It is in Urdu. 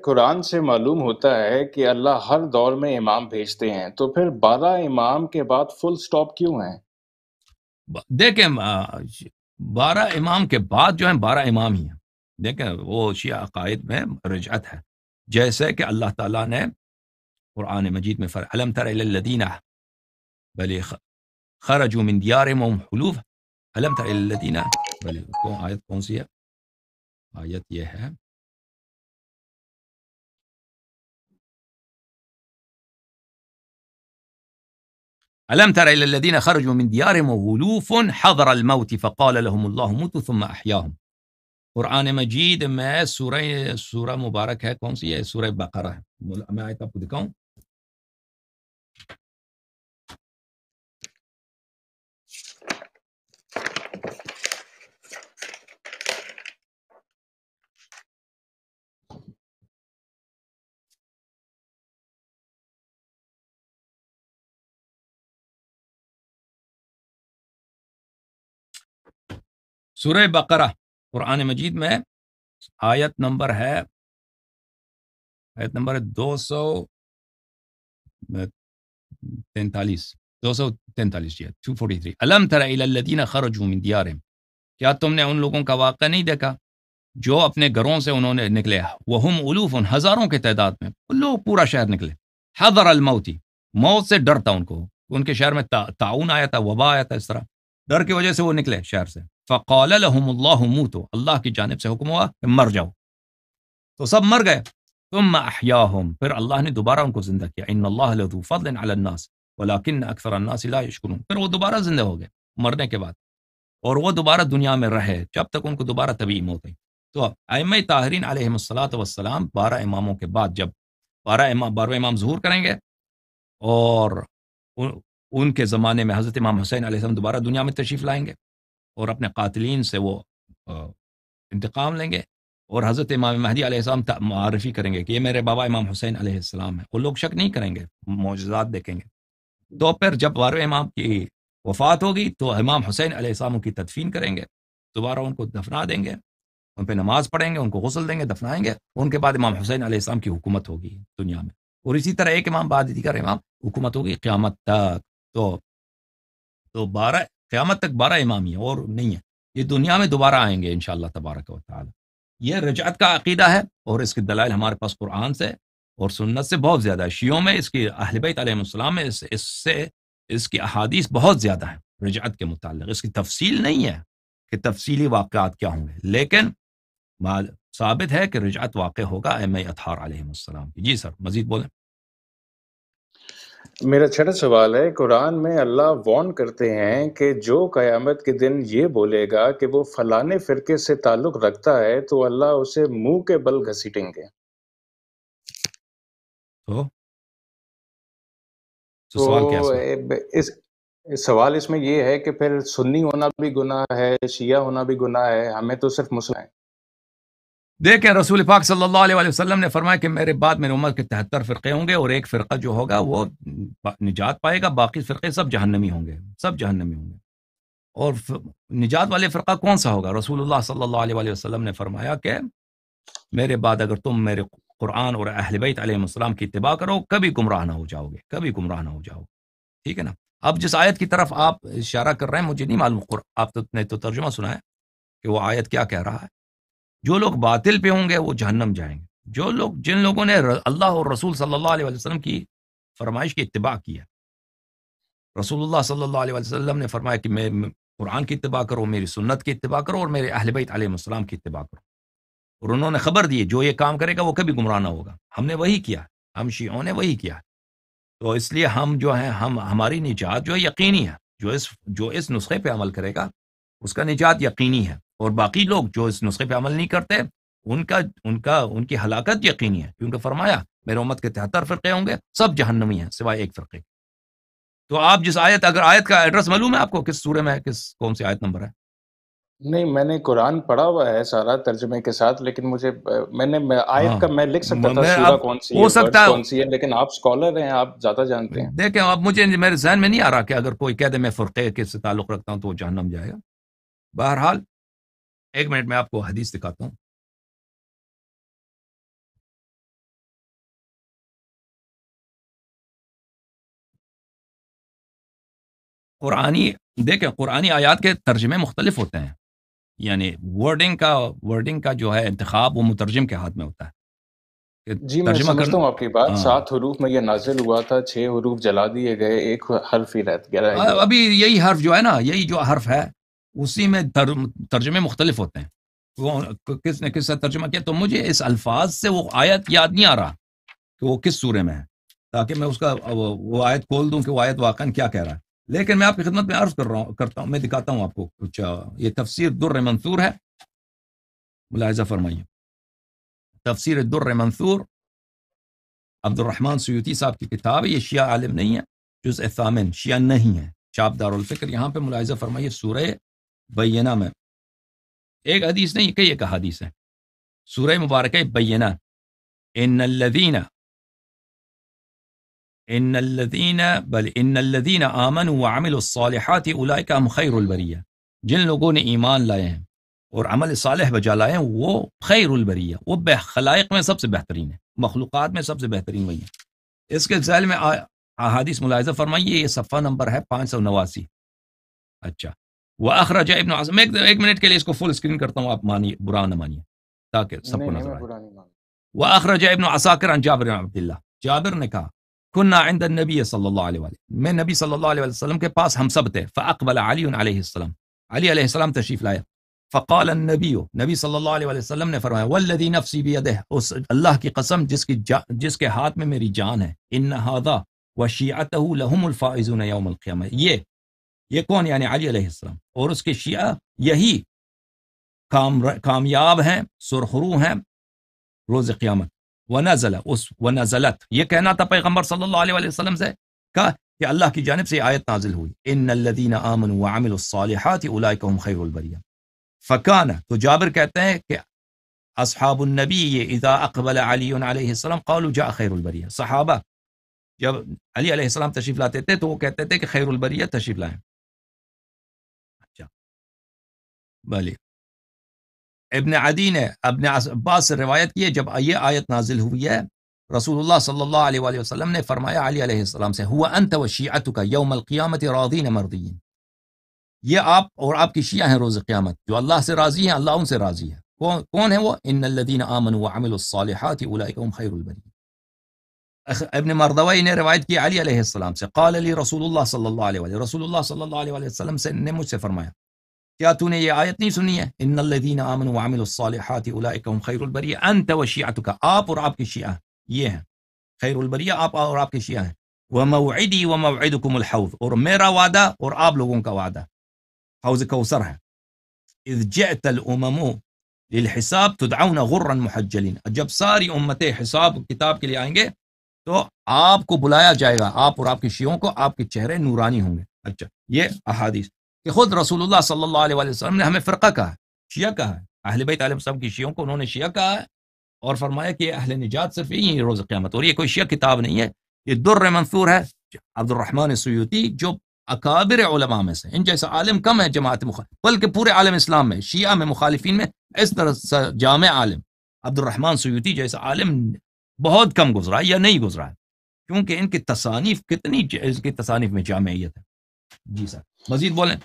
قرآن سے معلوم ہوتا ہے کہ اللہ ہر دور میں امام بھیجتے ہیں، تو پھر 12 امام کے بعد فل سٹاپ کیوں ہیں؟ دیکھیں 12 امام کے بعد جو ہیں 12 امام ہی ہیں. دیکھیں وہ شیعہ عقائد میں رجعت ہے، جیسے کہ اللہ تعالیٰ نے قرآن مجید میں الم تر الی الذین بل خرجوا من دیارہم وهم حلوف. الم تر الی الذین بل آیت کون سی ہے؟ آیت یہ ہے الم تر الی الذین خرجوا من دیارہم وحلوف حضر الموت فقال لهم اللہ موتوا ثم احیاهم. قرآن مجید میں سورہ مبارک ہے، کون سی ہے؟ سورہ بقرہ ہے. میں آیت آپ کو دکھاؤں. سورہ بقرہ قرآن مجید میں آیت نمبر ہے 243 جی 243. الم تر الی الذین خرجوا من دیارہم. کیا تم نے ان لوگوں کا واقعہ نہیں دیکھا جو اپنے گھروں سے انہوں نے نکلے، وہم الوف، ہزاروں کے تعداد میں لوگ پورا شہر نکلے. حضر الموت، موت سے ڈرتا ان کو، ان کے شہر میں طاعون آیا تھا، وبا آیا تھا، اس طرح ڈر کی وجہ سے وہ نکلے شہر سے. فقال لهم اللہ موتوا، اللہ کی جانب سے حکم ہوا کہ مر جاؤ، تو سب مر گئے. ثم احیاهم، پھر اللہ نے دوبارہ ان کو زندہ کیا. ان اللہ لذو فضل علی الناس ولکن اکثر الناس لا یشکرون. پھر وہ دوبارہ زندہ ہو گئے مرنے کے بعد، اور وہ دوبارہ دنیا میں رہے جب تک ان کو دوبارہ طبیعی موت ہوئی. تو ائمہ طاہرین علیہم الصلوۃ والسلام 12 اماموں کے بعد جب 12 امام ظہور کریں گے، اور ان کے زمانے میں حضرت امام حسین علیہ السلام دوبارہ دنیا میں تشریف لائیں گے اور اپنے قاتلین سے وہ انتقام لیں گے، اور حضرت امام مہدی علیہ السلام معرفی کریں گے کہ یہ میرے بابا امام حسین علیہ السلام ہے. وہ لوگ شک نہیں کریں گے، معجزات دیکھیں گے. تو پھر جب 12 امام کی وفات ہوگی تو امام حسین علیہ السلام کی تدفین کریں گے، دوبارہ ان کو دفنا دیں گے، ان پہ نماز پڑھیں گے، ان کو غسل دیں گے، دفنائیں گے. ان کے بعد امام حسین علیہ السلام کی حکومت ہوگی دنیا میں، اور اسی طرح ایک امام بعد دیگر امام حکومت ہوگی قیامت تک. تو 12 قیامت تک 12 امام ہی ہیں اور نہیں ہے. یہ دنیا میں دوبارہ آئیں گے انشاءاللہ تبارک و تعالی. یہ رجعت کا عقیدہ ہے، اور اس کے دلائل ہمارے پاس قرآن سے اور سنت سے بہت زیادہ ہے. شیعوں میں اس کی اہل بیت علیہ السلام میں اس کی احادیث بہت زیادہ ہیں رجعت کے متعلق. اس کی تفصیل نہیں ہے کہ تفصیلی واقعات کیا ہوں گے، لیکن ثابت ہے کہ رجعت واقع ہوگا ائمہ اطہار علیہ السلام کی. جی سر مزید بولیں. میرا چھٹا سوال ہے، قرآن میں اللہ وارن کرتے ہیں کہ جو قیامت کے دن یہ بولے گا کہ وہ فلانے فرقے سے تعلق رکھتا ہے تو اللہ اسے منہ کے بل گھسیٹیں گے. تو سوال کیا ہے؟ اس سوال اس میں یہ ہے کہ پھر سنی ہونا بھی گناہ ہے، شیعہ ہونا بھی گناہ ہے، ہمیں تو صرف مسلم ہے. دیکھیں رسول پاک صلی اللہ علیہ وسلم نے فرمایا کہ میرے بعد میرے امت کے 73 فرقے ہوں گے، اور ایک فرقہ جو ہوگا وہ نجات پائے گا، باقی فرقے سب جہنمی ہوں گے، سب جہنمی ہوں گے. اور نجات والے فرقہ کون سا ہوگا؟ رسول اللہ صلی اللہ علیہ وسلم نے فرمایا کہ میرے بعد اگر تم میرے قرآن اور اہل بیت علیہ السلام کی اتباع کرو کبھی گمراہ نہ ہو جاؤ گے، کبھی گمراہ نہ ہو جاؤ. ٹھیک ہے نا؟ اب جس آیت کی طرف آپ اشارہ کر رہے ہیں مجھے نہیں معلوم، آپ نے تو ترجمہ سنا ہے کہ وہ آیت کیا کہہ رہا ہے. جو لوگ باطل پہ ہوں گے وہ جہنم جائیں گے. جن لوگوں نے اللہ اور رسول صلی اللہ علیہ وسلم کی فرمائش کی اتباع کی ہے. رسول اللہ صلی اللہ علیہ وسلم نے فرمایا کہ میں قرآن کی اتباع کرو، میری سنت کی اتباع کرو، اور میرے اہل بیت علیہ السلام کی اتباع کرو. اور انہوں نے خبر دی جو یہ کام کرے گا وہ کبھی گمراہ نہ ہوگا. ہم نے وہی کیا، ہم شیعوں نے وہی کیا. تو اس لیے ہم جو ہیں ہماری نجات جو ہے یقینی ہے. جو اس نسخے پہ عمل کرے گا اس کا نجات یقینی ہے، اور باقی لوگ جو اس نسخے پہ عمل نہیں کرتے ان کی ہلاکت یقینی ہے، کیونکہ فرمایا میرے امت کے 73 فرقے ہوں گے، سب جہنمی ہیں سوائے ایک فرقے. تو آپ جس اگر آیت کا ایڈریس معلوم ہے آپ کو کس سورے میں ہے، کون سی آیت نمبر ہے؟ نہیں، میں نے قرآن پڑھا ہوا ہے سارا ترجمے کے ساتھ، لیکن مجھے آیت کا میں لکھ سکتا تھا میں سورہ اب کون سی ہو ہے، ورڈ سکتا کون سی ہے، لیکن آپ سکولر ہیں، آپ زیادہ جانتے ہیں. دیکھیں اب میرے ذہن میں نہیں آ رہا کہ اگر کوئی کہہ دے میں فرقے کے سے تعلق رکھتا ہوں تو وہ جہنم جائے گا. بہرحال ایک منٹ میں آپ کو حدیث دکھاتا ہوں. قرآنی دیکھیں قرآنی آیات کے ترجمے مختلف ہوتے ہیں، یعنی ورڈنگ کا جو ہے انتخاب وہ مترجم کے ہاتھ میں ہوتا ہے کہ جی میں ترجمہ سمجھتا ہوں آپ کی بات، ہاں 7 حروف میں یہ نازل ہوا تھا، 6 حروف جلا دیے گئے، ایک حرف ہی رہ گیا۔ ابھی یہی حرف جو ہے نا، یہی جو حرف ہے اسی میں ترجمے مختلف ہوتے ہیں، وہ کس نے کس سے ترجمہ کیا، تو مجھے اس الفاظ سے وہ آیت یاد نہیں آ رہا کہ وہ کس سورے میں ہے، تاکہ میں اس کا وہ آیت کھول دوں کہ وہ آیت واقعا کیا کہہ رہا ہے، لیکن میں آپ کی خدمت میں عرض کرتا ہوں، میں دکھاتا ہوں آپ کو کچھ، یہ تفسیر در منثور ہے، ملاحظہ فرمائیے، تفسیر در منثور عبد الرحمن سیوطی صاحب کی کتاب ہے، یہ شیعہ عالم نہیں ہے، جزء ثامن، شیعہ نہیں ہے، چاپ دار الفکر، یہاں پہ ملاحظہ فرمائیے سورہ بینہ میں ایک حدیث نہیں کئی ایک حدیث ہے، سورہ مبارکہ بینہ، ان الذین آمنوا وعملوا الصالحات اولئک هم خیر البریہ، جن لوگوں نے ایمان لائے ہیں اور عمل صالح بجا لائے ہیں وہ خیر البریہ، وہ خلائق میں سب سے بہترین ہے، مخلوقات میں سب سے بہترین وہی ہے۔ اس کے ذیل میں احادیث ملاحظہ فرمائیے، یہ صفحہ نمبر ہے 589۔ اچھا، وَأَخْرَجَ ابن عاصم، میں ایک منٹ کے لیے اس کو فل اسکرین کرتا ہوں، آپ مانیے، برا نہ مانیے تاکہ سب کو نہیں نظر میں آئے۔ برا نہیں مانتا۔ وَأَخْرَجَ ابن عساکر عن جابر بن عبداللہ، جابر نے کہا كنا عند النبی صلی اللہ علیہ وسلم، میں نبی صلی اللہ علیہ وسلم کے پاس ہم سب تھے، فأقبل علی علیہ السلام، علی علیہ السلام تشریف لائے، فقال النبی، نبی صلی اللہ علیہ وسلم نے فرمایا، والذی نفسی بیدہ، اس اللہ کی قسم جس کے ہاتھ میں میری جان ہے، ان ھذا وشیعتہ لهم الفائزون یوم القیامہ، یہ کون، یعنی علی علیہ السلام اور اس کے شیعہ یہی کامیاب ہیں، سرخرو ہیں روز قیامت۔ ونزلت، یہ کہنا تھا پیغمبر صلی اللہ علیہ وسلم سے، کہا کہ اللہ کی جانب سے یہ آیت نازل ہوئی، ان الذین آمنوا وعملوا الصالحات اولئک هم خیر البریہ، فکان، تو جابر کہتے ہیں کہ اصحاب النبی اذا اقبل علی علیہ السلام قالوا جاء خیر البریہ، صحابہ جب علی علیہ السلام تشریف لاتے تھے تو وہ کہتے تھے کہ خیر البریہ تشریف لائیں۔ اچھا بھلی، ابن عدی نے ابن عباس سے روایت کی ہے، جب یہ آیت نازل ہوئی ہے رسول اللہ صلی اللہ علیہ وآلہ وسلم نے فرمایا علی علیہ السلام سے، ہوا انت وشیعتک یوم القیامت راضین مرضین، یہ آپ اور آپ کی شیعہ ہیں روز قیامت جو اللہ سے راضی ہیں، اللہ ان سے راضی ہے، کون ہے وہ، ان الذین آمنوا وعملوا الصالحات اولئک هم خیر البریہ۔ ابن مردوی نے روایت کی علی علیہ السلام سے، قال لی رسول اللہ صلی اللہ علیہ وآلہ، رسول اللہ صلی اللہ علیہ وسلم نے مجھ سے فرمایا، کیا تو نے یہ آیت نہیں سنی ہے، ان الذین آمنوا وعملوا الصالحات اولئک هم خیر البریہ، انت وشیعتک، آپ اور آپ کی شیعہ یہ ہیں خیر البریہ، آپ اور آپ کے شیعہ ہیں، وموعدی وموعدکم الحوض، اور میرا وعدہ اور آپ لوگوں کا وعدہ حوض کوثر ہے، اذ جئت الامم للحساب تدعون غرا محجلین، جب ساری امتیں حساب کتاب کے لیے آئیں گے تو آپ کو بلایا جائے گا، آپ اور آپ کے شیعوں کو، آپ کے چہرے نورانی ہوں گے۔ اچھا، یہ احادیث کہ خود رسول اللہ صلی اللہ علیہ وآلہ وسلم نے ہمیں فرقہ کہا ہے، شیعہ کہا ہے، اہل بیت علیہ السلام کی شیعوں کو انہوں نے شیعہ کہا ہے، اور فرمایا کہ اہل نجات صرف یہی ہے روز قیامت، اور یہ کوئی شیعہ کتاب نہیں ہے، یہ در منثور ہے عبد الرحمن سیوطی، جو اکابر علماء میں سے، ان جیسا عالم کم ہے جماعت بلکہ پورے عالم اسلام میں، شیعہ میں، مخالفین میں، اس طرح سے جامع عالم عبد الرحمن سیوطی جیسا عالم بہت کم گزرا ہے یا نہیں گزرا ہے، کیونکہ ان کی تصانیف کتنی، ان کی تصانیف میں جامعیت ہے۔ جی سر، مزید بولیں۔